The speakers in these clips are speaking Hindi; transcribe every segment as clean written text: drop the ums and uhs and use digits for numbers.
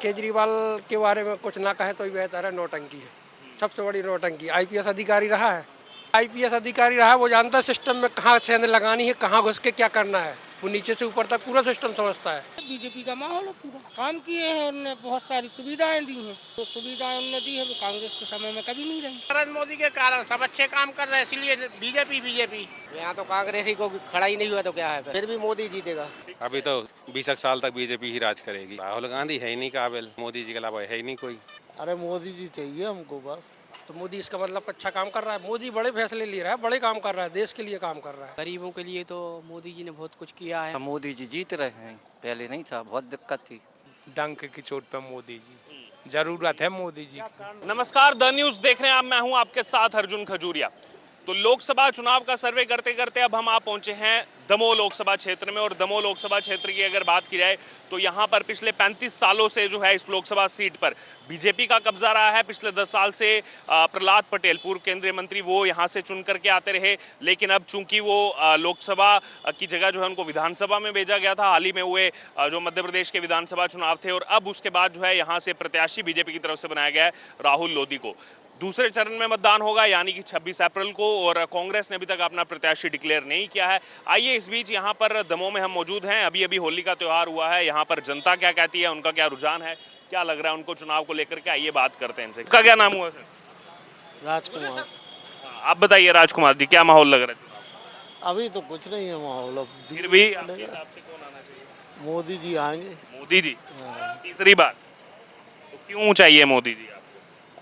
केजरीवाल के बारे में कुछ ना कहे तो ही बेहतर है। नौटंकी है, सबसे बड़ी नौटंकी। आईपीएस अधिकारी रहा है, आईपीएस अधिकारी रहा है, वो जानता है सिस्टम में कहाँ सेंध लगानी है, कहाँ घुस के क्या करना है। वो नीचे से ऊपर तक पूरा सिस्टम समझता है। बीजेपी का माहौल है, पूरा काम किए हैं उन्होंने, बहुत सारी सुविधाएं दी हैं। तो सुविधाएं उन्होंने दी है वो कांग्रेस के समय में कभी नहीं रही। नरेंद्र मोदी के कारण सब अच्छे काम कर रहे हैं, इसलिए बीजेपी। यहाँ तो कांग्रेस ही को खड़ा ही नहीं हुआ तो क्या है, फिर भी मोदी जीतेगा। अभी तो 20 साल तक बीजेपी ही राज करेगी। राहुल गांधी है ही नहीं काबिल, मोदी जी के अलावा है ही नहीं कोई। अरे मोदी जी चाहिए हमको बस। तो मोदी इसका मतलब अच्छा काम कर रहा है। मोदी बड़े फैसले ले रहा है, बड़े काम कर रहा है, देश के लिए काम कर रहा है। गरीबों के लिए तो मोदी जी ने बहुत कुछ किया है। मोदी जी जीत रहे हैं, पहले नहीं था, बहुत दिक्कत थी। डंक की चोट पे मोदी जी, जरूरत है मोदी जी की। नमस्कार, द न्यूज़ देख रहे हैं आप, मैं हूं आपके साथ अर्जुन खजूरिया। तो लोकसभा चुनाव का सर्वे करते करते अब हम आ पहुंचे हैं दमोह लोकसभा क्षेत्र में। और दमोह लोकसभा क्षेत्र की अगर बात की जाए तो यहां पर पिछले 35 सालों से जो है इस लोकसभा सीट पर बीजेपी का कब्जा रहा है। पिछले 10 साल से प्रहलाद पटेल, पूर्व केंद्रीय मंत्री, वो यहां से चुन करके आते रहे। लेकिन अब चूंकि वो लोकसभा की जगह जो है उनको विधानसभा में भेजा गया था। हाल ही में हुए जो मध्य प्रदेश के विधानसभा चुनाव थे, और अब उसके बाद जो है यहाँ से प्रत्याशी बीजेपी की तरफ से बनाया गया है राहुल लोधी को। दूसरे चरण में मतदान होगा, यानी कि 26 अप्रैल को, और कांग्रेस ने अभी तक अपना प्रत्याशी डिक्लेयर नहीं किया है। आइए, इस बीच यहाँ पर दमोह में हम मौजूद हैं। अभी अभी होली का त्यौहार हुआ है, यहाँ पर जनता क्या कहती है, उनका क्या रुझान है, क्या लग रहा है उनको चुनाव को लेकर के, आइए बात करते हैं इनसे। का क्या नाम हुआ सर? राजकुमार। आप बताइए राजकुमार जी, क्या माहौल लग रहा है? अभी तो कुछ नहीं है माहौल, अब फिर भी आपके हिसाब से कौन आना चाहिए? मोदी जी आएंगे। मोदी जी तीसरी बार? तो क्यों चाहिए मोदी जी?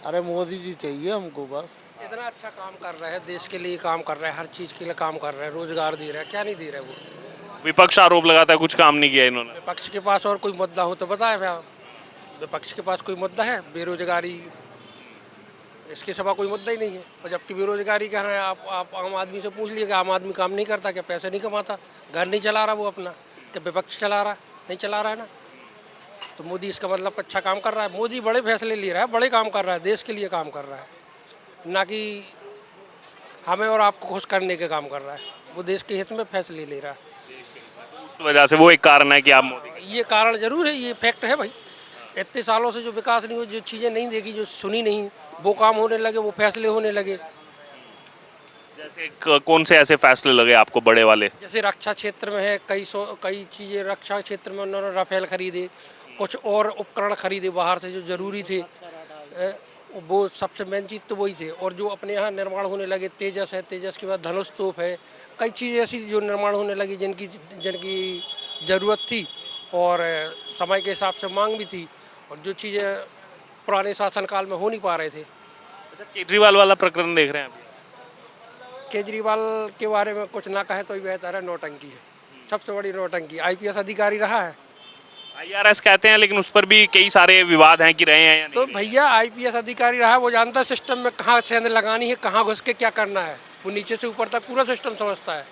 अरे मोदी जी चाहिए हमको बस। इतना अच्छा काम कर रहे हैं, देश के लिए काम कर रहे हैं, हर चीज़ के लिए काम कर रहे हैं, रोजगार दे रहे हैं, क्या नहीं दे रहे वो। विपक्ष आरोप लगाता है कुछ काम नहीं किया इन्होंने। विपक्ष के पास और कोई मुद्दा हो तो बताए भैया। विपक्ष के पास कोई मुद्दा है? बेरोजगारी, इसके सिवा कोई मुद्दा ही नहीं है। और जबकि बेरोजगारी क्या है, आप आम आदमी से पूछ लीजिए कि आम आदमी काम नहीं करता क्या, पैसे नहीं कमाता, घर नहीं चला रहा वो अपना, क्या विपक्ष चला रहा? नहीं चला रहा है ना। तो मोदी इसका मतलब अच्छा काम कर रहा है। मोदी बड़े फैसले ले रहा है, बड़े काम कर रहा है, देश के लिए काम कर रहा है, ना कि हमें और आपको खुश करने के काम कर रहा है। वो देश के हित में फैसले ले रहा है। उस वजह से वो एक कारण है कि आप मोदी। ये कारण जरूर है, ये फैक्ट है भाई। इतने सालों से जो विकास नहीं हुआ, जो चीज़ें नहीं देखी, जो सुनी नहीं, वो काम होने लगे, वो फैसले होने लगे। जैसे कौन से ऐसे फैसले लगे आपको बड़े वाले? जैसे रक्षा क्षेत्र में है, कई चीज़ें रक्षा क्षेत्र में उन्होंने राफेल खरीदे, कुछ और उपकरण खरीदे बाहर से जो ज़रूरी थे, वो सबसे मेन चीज़ तो वही थे। और जो अपने यहाँ निर्माण होने लगे, तेजस है, तेजस के बाद धनुष तोप है, कई चीज़ें ऐसी जो निर्माण होने लगी जिनकी ज़रूरत थी और समय के हिसाब से मांग भी थी, और जो चीज़ें पुराने शासनकाल में हो नहीं पा रहे थे। अच्छा, केजरीवाल वाला प्रकरण देख रहे हैं अभी? केजरीवाल के बारे में कुछ ना कहे तो ही बेहतर है। नौटंकी है, सबसे बड़ी नौटंकी। आईपीएस अधिकारी रहा है, IRS कहते हैं, लेकिन उस पर भी कई सारे विवाद हैं कि रहे हैं या नहीं तो रहे। भैया आईपीएस अधिकारी रहा है, वो जानता है सिस्टम में कहाँ सेंध लगानी है, कहाँ घुस के क्या करना है। वो नीचे से ऊपर तक पूरा सिस्टम समझता है।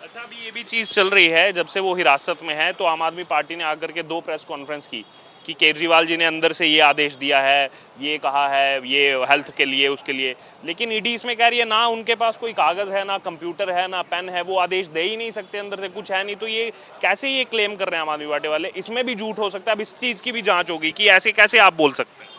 अच्छा, अभी ये भी चीज़ चल रही है, जब से वो हिरासत में है तो आम आदमी पार्टी ने आकर के 2 प्रेस कॉन्फ्रेंस की कि केजरीवाल जी ने अंदर से ये आदेश दिया है, ये कहा है, ये हेल्थ के लिए, उसके लिए। लेकिन ईडी इसमें कह रही है ना उनके पास कोई कागज़ है, ना कंप्यूटर है, ना पेन है, वो आदेश दे ही नहीं सकते, अंदर से कुछ है नहीं। तो ये कैसे ये क्लेम कर रहे हैं आम आदमी पार्टी वाले? इसमें भी झूठ हो सकता है। अब इस चीज़ की भी जाँच होगी कि ऐसे कैसे आप बोल सकते हैं।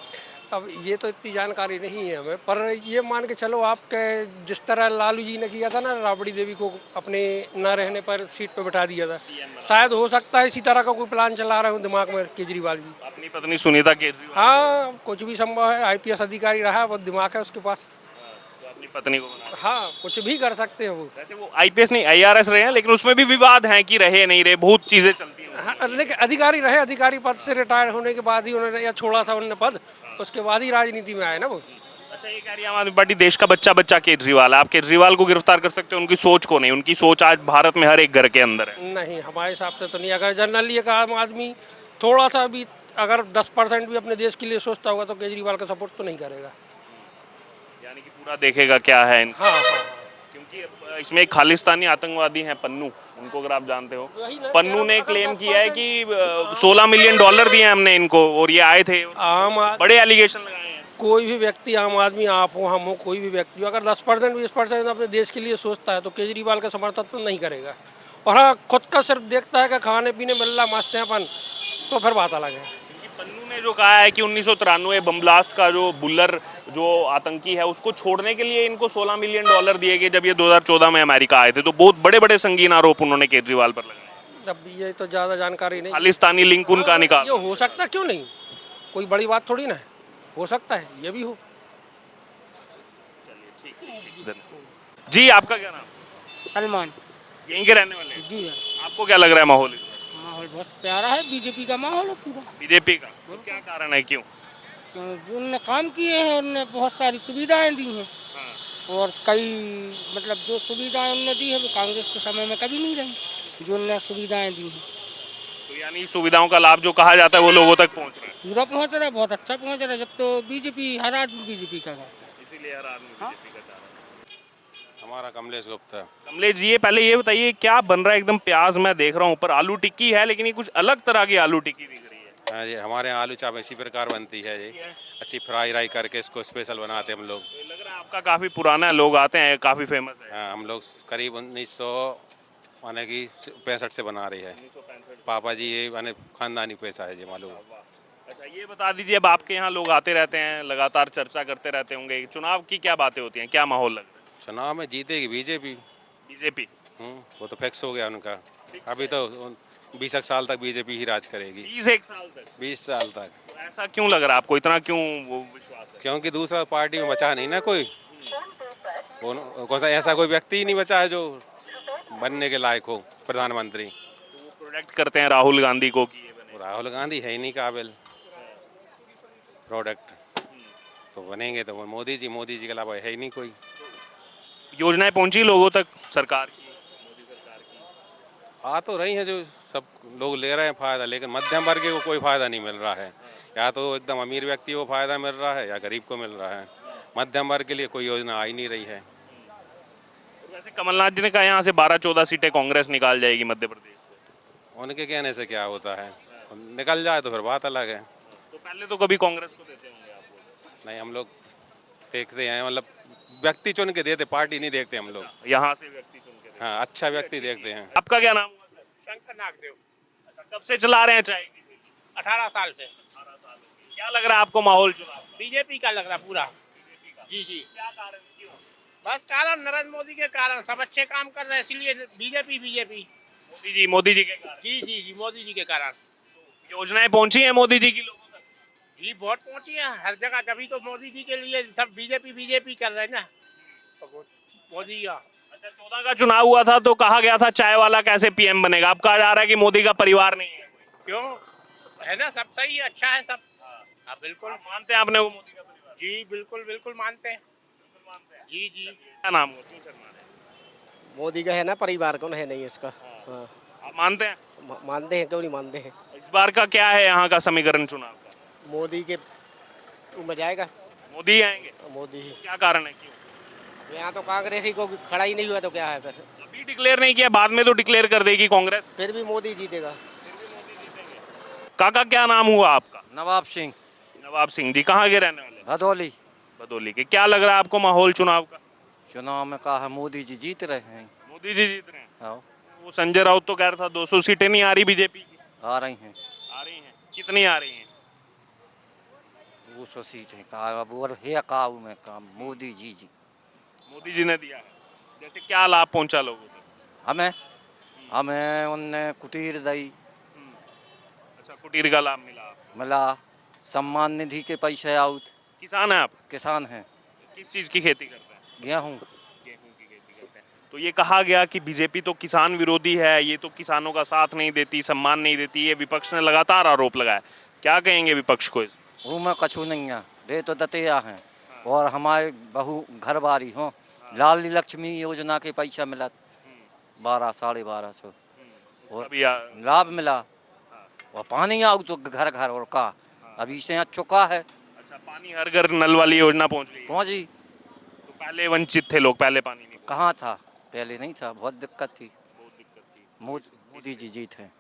अब ये तो इतनी जानकारी नहीं है हमें, पर ये मान के चलो आपके जिस तरह लालू जी ने किया था ना, राबड़ी देवी को अपने न रहने पर सीट पर बैठा दिया था, शायद हो सकता है इसी तरह का कोई प्लान चला रहे हो दिमाग में केजरीवाल जी। अपनी पत्नी सुनीता केजरीवाल, हाँ, कुछ भी संभव है। आईपीएस अधिकारी रहा है, वो दिमाग है उसके पास। तो अपनी पत्नी को बना। हाँ, कुछ भी कर सकते हैं वो। वैसे वो IPS नहीं IRS रहे हैं, लेकिन उसमें भी विवाद हैं कि रहे नहीं रहे, बहुत चीज़ें चलती हैं। हाँ, लेकिन अधिकारी रहे, अधिकारी पद से रिटायर होने के बाद ही उन्होंने, या छोड़ा था उन्होंने पद, उसके बाद ही राजनीति में आए ना वो। अच्छा, ये कह रही है आम आदमी पार्टी देश का बच्चा केजरीवाल है। आप केजरीवाल को गिरफ्तार कर सकते हैं, उनकी सोच को नहीं। उनकी सोच आज भारत में हर एक घर के अंदर है। नहीं, हमारे हिसाब से तो नहीं। अगर जनरली एक आम आदमी थोड़ा सा भी, अगर 10% भी अपने देश के लिए सोचता होगा तो केजरीवाल का सपोर्ट तो नहीं करेगा। यानी कि पूरा देखेगा क्या है इनका। हाँ हाँ, क्योंकि इसमें एक खालिस्तानी आतंकवादी हैं पन्नू, उनको अगर आप जानते हो। पन्नू ने क्लेम किया है कि $16 मिलियन दिए हैं हमने इनको, और ये आए थे। बड़े एलिगेशन लगाए हैं। कोई भी व्यक्ति, आम आदमी, आप हो, हम हो, कोई भी व्यक्ति हो, अगर 10% 20% अपने देश के लिए सोचता है तो केजरीवाल का समर्थन तो नहीं करेगा। और हाँ, खुद का सिर्फ देखता है कि खाने पीने मिल रहा, मस्त है अपन, तो फिर बात अलग है। पन्नू ने आपने जो कहा है कि 1993 बम ब्लास्ट का जो बुल्लर जो आतंकी है उसको छोड़ने के लिए इनको $16 मिलियन दिए गए जब ये 2014 में अमेरिका आए थे, तो बहुत बड़े बड़े संगीन आरोप उन्होंने केजरीवाल पर लगाए। अब ये तो ज़्यादा जानकारी नहीं। खालिस्तानी लिंक उनका निकाल। ये हो सकता क्यों नहीं, कोई बड़ी बात थोड़ी ना है, हो सकता है ये भी हो। जी आपका क्या नाम? सलमान यहीं के रहने वाले हैं? जी हाँ। आपको क्या लग रहा है माहौल? माहौल बहुत प्यारा है, बीजेपी का माहौल है पूरा। बीजेपी का तो क्या कारण है, क्यों? क्योंकि उनने काम किए हैं, उनने बहुत सारी सुविधाएं दी हैं और कई मतलब जो सुविधाएं उनने दी है वो कांग्रेस के समय में कभी नहीं रही, जो उनने सुविधाएं दी हैं। तो यानी सुविधाओं का लाभ जो कहा जाता है वो लोगों तक पहुंच रहा है। पूरा पहुंच रहा है, बहुत अच्छा पहुंच रहा है। जब तो बीजेपी, हर आदमी बीजेपी का करता है, इसीलिए हर आदमी बीजेपी का चाह रहा है। हमारा कमलेश गुप्ता। कमलेश जी, ये पहले ये बताइए क्या बन रहा है? एकदम प्याज मैं देख रहा हूँ ऊपर, आलू टिक्की है लेकिन ये कुछ अलग तरह की आलू टिक्की दिख रही है। हाँ जी, हमारे यहाँ आलू चाप इसी प्रकार बनती है जी, अच्छी फ्राई राई करके इसको स्पेशल बनाते हैं हम लोग। तो लग रहा है आपका काफी पुराना है, लोग आते हैं, काफी फेमस है। हाँ, हम लोग करीब 1965 से बना रही है। पापा जी ये माने खानदानी पैसा है जी, मालूम। अच्छा ये बता दीजिए, अब आपके यहाँ लोग आते रहते हैं, लगातार चर्चा करते रहते होंगे, चुनाव की क्या बातें होती हैं, क्या माहौल लग रहा है? चुनाव में जीतेगी बीजेपी। बीजेपी? वो तो फिक्स हो गया उनका। अभी तो 20 साल तक बीजेपी ही राज करेगी। 20 साल तक? 20 साल तक। तो ऐसा क्यों लग रहा है आपको, इतना क्यों वो विश्वास है? क्योंकि दूसरा पार्टी में बचा नहीं ना कोई, कौन सा ऐसा कोई व्यक्ति ही नहीं बचा है जो बनने के लायक हो प्रधानमंत्री। तो वो प्रोटेक्ट करते हैं राहुल गांधी को कि ये बने। राहुल गांधी है ही नहीं काबिल प्रोडक्ट, तो बनेंगे तो मोदी जी के अलावा है ही नहीं कोई। योजनाएं पहुंची लोगों तक सरकार की, मोदी सरकार की? आ तो रही हैं, जो सब लोग ले रहे हैं फायदा, लेकिन मध्यम वर्ग को कोई फायदा नहीं मिल रहा है। या तो एकदम अमीर व्यक्ति को फायदा मिल रहा है या गरीब को मिल रहा है, मध्यम वर्ग के लिए कोई योजना आ ही नहीं रही है। वैसे कमलनाथ जी ने कहा यहाँ से 12-14 सीटें कांग्रेस निकाल जाएगी मध्य प्रदेश से। उनके कहने से क्या होता है, निकल जाए तो फिर बात अलग है। तो पहले तो कभी कांग्रेस को देते होंगे आप लोग? नहीं, हम लोग देखते हैं, मतलब व्यक्ति चुन के देते, पार्टी नहीं देखते हम लोग। यहाँ से व्यक्ति चुन के देते। हाँ, अच्छा व्यक्ति देखते हैं। आपका क्या नाम हुआ सर? शंकर नागदेव। अच्छा, कब से चला रहे हैं चाय की ठेली? 18 साल से। 18 साल हो गए। क्या लग रहा है आपको माहौल चुनाव का? बीजेपी का लग रहा पूरा। बीजेपी का? जी जी। क्या कारण, क्यों? बस कारण नरेंद्र मोदी के कारण, सब अच्छे काम कर रहे हैं इसलिए बीजेपी। मोदी जी के कारण? जी मोदी जी के कारण। योजनाएं पहुंची हैं मोदी जी की लोगों तक? जी बहुत पहुंची है हर जगह, तभी तो मोदी जी के लिए सब बीजेपी कर रहे हैं ना, तो मोदी का। अच्छा, 14 का चुनाव हुआ था तो कहा गया था चाय वाला कैसे पीएम बनेगा, अब कहा जा रहा है कि मोदी का परिवार नहीं है। क्यों है ना, सब सही है, अच्छा है सब। हाँ बिल्कुल। मानते हैं आपने वो मोदी का परिवार? जी बिल्कुल मानते हैं। जी जी। क्या नाम हुआ? क्यों शर्मा रहे हैं? मोदी का है ना परिवार, कौन है नहीं इसका। हाँ, आप मानते हैं? मानते हैं, क्यों नहीं मानते हैं। इस बार का क्या है यहाँ का समीकरण चुनाव का? मोदी के मजा आएगा, मोदी ही आएंगे? मोदी ही। क्या कारण है, क्यों? यहाँ तो कांग्रेस ही को खड़ा ही नहीं हुआ तो क्या है फिर। अभी डिक्लेयर नहीं किया, बाद में तो डिक्लेयर कर देगी कांग्रेस। फिर भी मोदी जीतेगा। काका क्या नाम हुआ आपका? नवाब सिंह, नवाब सिंह जी, कहाँ के रहने वाले? भदौली। भदोली के। क्या लग रहा है आपको माहौल चुनाव का? चुनाव में कहा है मोदी जी जीत रहे हैं। मोदी जी जीत रहे हैं? हाँ, वो संजय राउत तो कह रहा था 200 सीटें नहीं आ रही बीजेपी की। आ रही हैं। आ रही हैं? कितनी आ रही हैं? 200 सीटें कहा, अब और है काबू में काम मोदी जी। मोदी जी ने दिया है। जैसे क्या लाभ पहुंचा लोगों तक? हमें उनने कुटीर दी, अच्छा, कुटीर का लाभ मिला। मिला, सम्मान निधि के पैसे आउट। किसान है आप? किसान हैं, किस चीज़ की खेती करते हैं? गेहूँ। गेहूं की खेती करते हैं। तो ये कहा गया कि बीजेपी तो किसान विरोधी है, ये तो किसानों का साथ नहीं देती, सम्मान नहीं देती, ये विपक्ष ने लगातार आरोप लगाया। क्या कहेंगे विपक्ष को इस? वो में कछु नहीं है, दे तो दतिया हैं। और हमारे बहू घर बारी हो, लाल लक्ष्मी योजना के पैसा मिला 1200-1250 और अभी लाभ मिला। और पानी आउ तो घर घर और का अभी से यहाँ चुका है। अच्छा, पानी हर घर नल वाली योजना पहुंच गई? पहुँची। तो पहले वंचित थे लोग, पहले पानी नहीं। कहाँ था, पहले नहीं था, बहुत दिक्कत थी। बहुत दिक्कत थी। मोदी जी जीत है।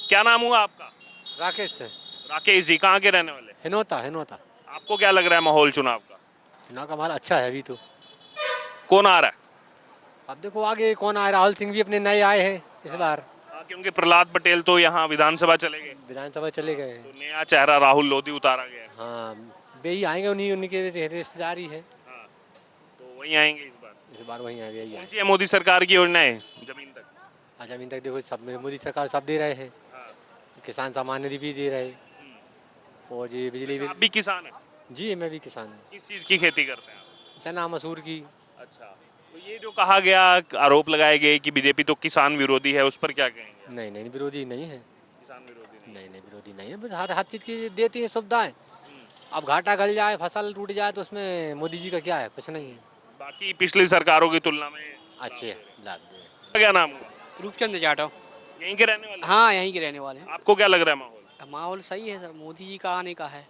क्या नाम हुआ आपका? राकेश से। राकेश जी, कहाँ के रहने वाले? हिनोता। आपको क्या लग रहा है माहौल चुनाव का? चुनाव का हमारा अच्छा है अभी तो। कौन आ रहा है? अब देखो आगे कौन आए, राहुल सिंह भी अपने नए आए हैं इस बार। हाँ, क्योंकि प्रहलाद पटेल तो यहाँ विधानसभा चले गए, विधानसभा चले गए। तो नया चेहरा राहुल लोधी उतारा गया है। हाँ, वे ही आएंगे, उन्हीं उनके रिश्तेदार ही है। हाँ, तो वही आएंगे इस बार। इस बार वहीं आएंगे, यही कौन आएंगे। सी है मोदी सरकार की योजनाएं जमीन तक? अच्छा, अभी तक देखो सब में मोदी सरकार सब दे रहे हैं। हाँ। किसान सम्मान निधि भी दे रहे, और जी बिजली आप बिल। भी किसान हैं? जी, मैं भी किसान हूँ। किस चीज़ की खेती करते हैं आप? चना मसूर की। अच्छा, तो ये जो कहा गया, आरोप लगाए गए कि बीजेपी तो किसान विरोधी है, उस पर क्या कहेंगे? नहीं नहीं, विरोधी नहीं है। किसान विरोधी नहीं नहीं, विरोधी नहीं है, बस हर चीज़ की देती है सुविधाएं। अब घाटा गल जाए, फसल टूट जाए, तो उसमें मोदी जी का क्या है? कुछ नहीं है। बाकी पिछली सरकारों की तुलना में अच्छे लाभ दे। क्या नाम हुआ? रूपचंद जाटव। यहीं के रहने वाले? हाँ, यहीं के रहने वाले हैं। आपको क्या लग रहा है माहौल? माहौल सही है सर, मोदी जी का आने का है,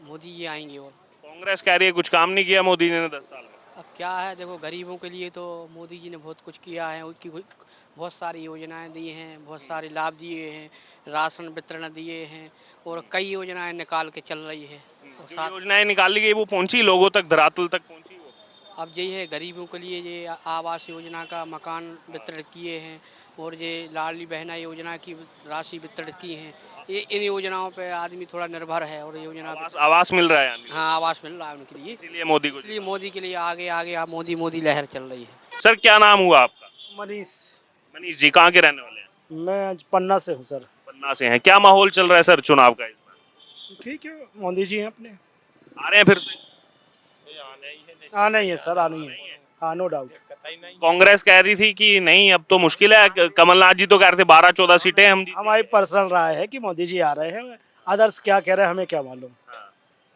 मोदी जी आएंगे। और कांग्रेस कह रही है कुछ काम नहीं किया मोदी ने 10 साल में। अब क्या है, देखो गरीबों के लिए तो मोदी जी ने बहुत कुछ किया है, उनकी बहुत सारी योजनाएं दी हैं, बहुत सारे लाभ दिए हैं, राशन वितरण दिए हैं, और कई योजनाएं निकाल के चल रही है। और जो योजनाएं निकाली गई वो पहुंची लोगों तक, धरातल तक पहुंची वो? अब यही है, गरीबों के लिए ये आवास योजना का मकान वितरित किए हैं, और ये लाडली बहना योजना की राशि वितरित की हैं। ये इन योजनाओं पे आदमी थोड़ा निर्भर है, और योजना आवास मिल रहा है यानी? हाँ, आवास मिल रहा है उनके लिए, इसीलिए मोदी को। इसलिए मोदी के लिए आगे आगे आप मोदी लहर चल रही है। सर क्या नाम हुआ आपका? मनीष। मनीष जी, कहाँ के रहने वाले हैं? मैं पन्ना से हूँ सर। पन्ना से हैं। क्या माहौल चल रहा है सर चुनाव का इस बार? ठीक है, मोदी जी हैं अपने। आ रहे हैं फिर से? आना ही है सर, आना ही है। हाँ, नो डाउट। कांग्रेस कह रही थी कि नहीं अब तो मुश्किल है, कमलनाथ जी तो कह रहे थे 12-14 सीटें हम जीतेंगे। हमारी पर्सनल राय है कि मोदी जी आ रहे हैं, अदर्स क्या कह रहे हैं हमें क्या मालूम।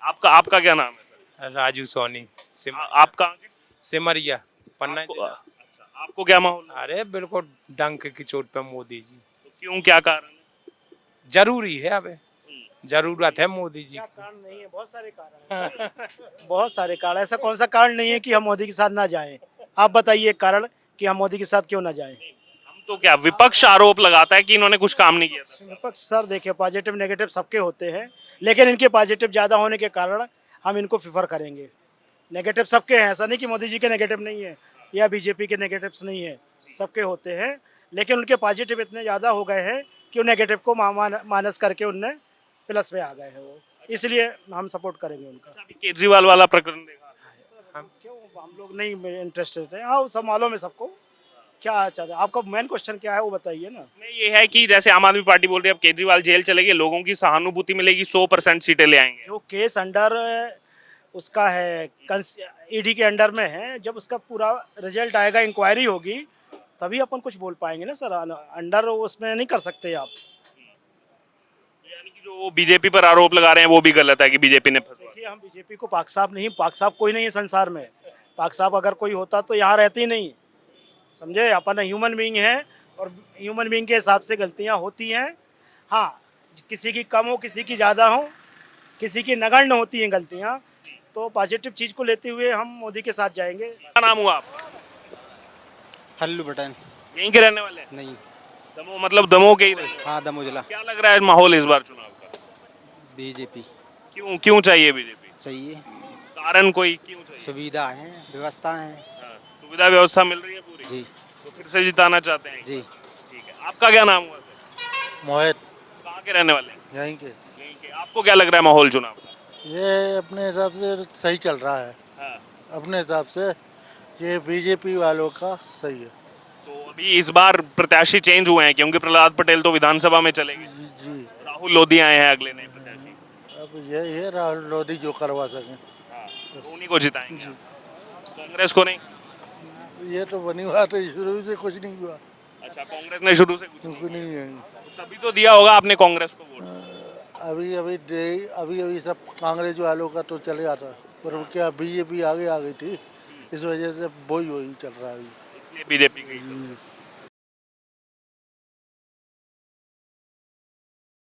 आपका क्या नाम है सर? राजू सोनी आप कहाँ के? सिमरिया पन्ना आपको- जिला। अच्छा, आपको क्या माहौल? अरे बिल्कुल डंक की चोट पे मोदी जी। क्यों, क्या कारण है? जरूरी है, अब जरूरत है मोदी जी क्या की। कारण नहीं है, बहुत सारे कारण हैं सर। बहुत सारे कारण, ऐसा कौन सा कारण नहीं है कि हम मोदी के साथ ना जाएं। आप बताइए एक कारण कि हम मोदी के साथ क्यों ना जाएं। हम तो क्या, विपक्ष आरोप लगाता है कि इन्होंने कुछ काम नहीं किया था। विपक्ष सर देखिए, पॉजिटिव नेगेटिव सबके होते हैं, लेकिन इनके पॉजिटिव ज़्यादा होने के कारण हम इनको प्रेफर करेंगे। नेगेटिव सबके हैं, ऐसा नहीं कि मोदी जी के नेगेटिव नहीं है या बीजेपी के नेगेटिव्स नहीं है, सबके होते हैं, लेकिन उनके पॉजिटिव इतने ज़्यादा हो गए हैं कि वो नेगेटिव को माइनस करके उनने प्लस पे आ गए हैं वो, इसलिए हम सपोर्ट करेंगे उनका। अभी केजरीवाल वाला प्रकरण देखा? हम क्यों, हम लोग नहीं इंटरेस्टेड हैं। हाँ, सब मालूम है सबको क्या चल रहा है। आपका मेन क्वेश्चन क्या है वो बताइए ना। इसमें ये है कि जैसे आम आदमी पार्टी बोल रही है अब केजरीवाल जेल चले गए, लोगों की सहानुभूति मिलेगी, 100% सीटें ले आएंगे। जो केस अंडर उसका है, ईडी के अंडर में है, जब उसका पूरा रिजल्ट आएगा, इंक्वायरी होगी, तभी अपन कुछ बोल पाएंगे ना सर। अंडर उसमें नहीं कर सकते आप। यानी कि जो बीजेपी पर आरोप लगा रहे हैं वो भी गलत है कि बीजेपी ने फंसवा। देखिए, हम बीजेपी को पाक साफ नहीं, पाक साफ कोई नहीं है संसार में। पाक साफ अगर कोई होता तो यहाँ रहते ही नहीं, समझे। अपन ह्यूमन बीइंग है, और ह्यूमन बीइंग के हिसाब से गलतियाँ होती हैं। हाँ, किसी की कम हो, किसी की ज़्यादा हो, किसी की नगण्य होती हैं गलतियाँ, तो पॉजिटिव चीज़ को लेते हुए हम मोदी के साथ जाएंगे। क्या नाम हुआ आपका? हल्लू बटन यहीं के रहने वाले हैं? नहीं। दमोह, मतलब दमोह के ही रहने वाले? हाँ, दमोह जिला। क्या लग रहा है माहौल इस बार चुनाव का? बीजेपी क्यों चाहिए बीजेपी? चाहिए, कारण कोई क्यों चाहिए? सुविधा है, व्यवस्था है। हाँ, सुविधा व्यवस्था मिल रही है पूरी? जी तो फिर से जिताना चाहते हैं? जी। ठीक है। आपका क्या नाम हुआ सर? मोहित, कहाँ के रहने वाले हैं? यहीं के। यहीं के। आपको क्या लग रहा है माहौल चुनाव का? ये अपने हिसाब से सही चल रहा है। हाँ। अपने हिसाब से ये बीजेपी वालों का सही है। तो अभी इस बार प्रत्याशी चेंज हुए हैं क्योंकि प्रहलाद पटेल तो विधानसभा में चले गए। जी। राहुल लोधी आए हैं अगले नए प्रत्याशी। अब ये राहुल लोधी जो करवा सकें, तो उन्हीं को जिताएंगे आप। कांग्रेस को नहीं? ये तो बनी बात है, शुरू से कुछ नहीं हुआ। अच्छा, कांग्रेस ने शुरू से कुछ कुछ नहीं है। तभी तो दिया होगा आपने कांग्रेस को वोट। अभी सब कांग्रेस वालों का तो चले जाता, पर वो क्या बीजेपी आगे आ गई थी, इस वजह से वही चल रहा है अभी। इसलिए बीजेपी गई।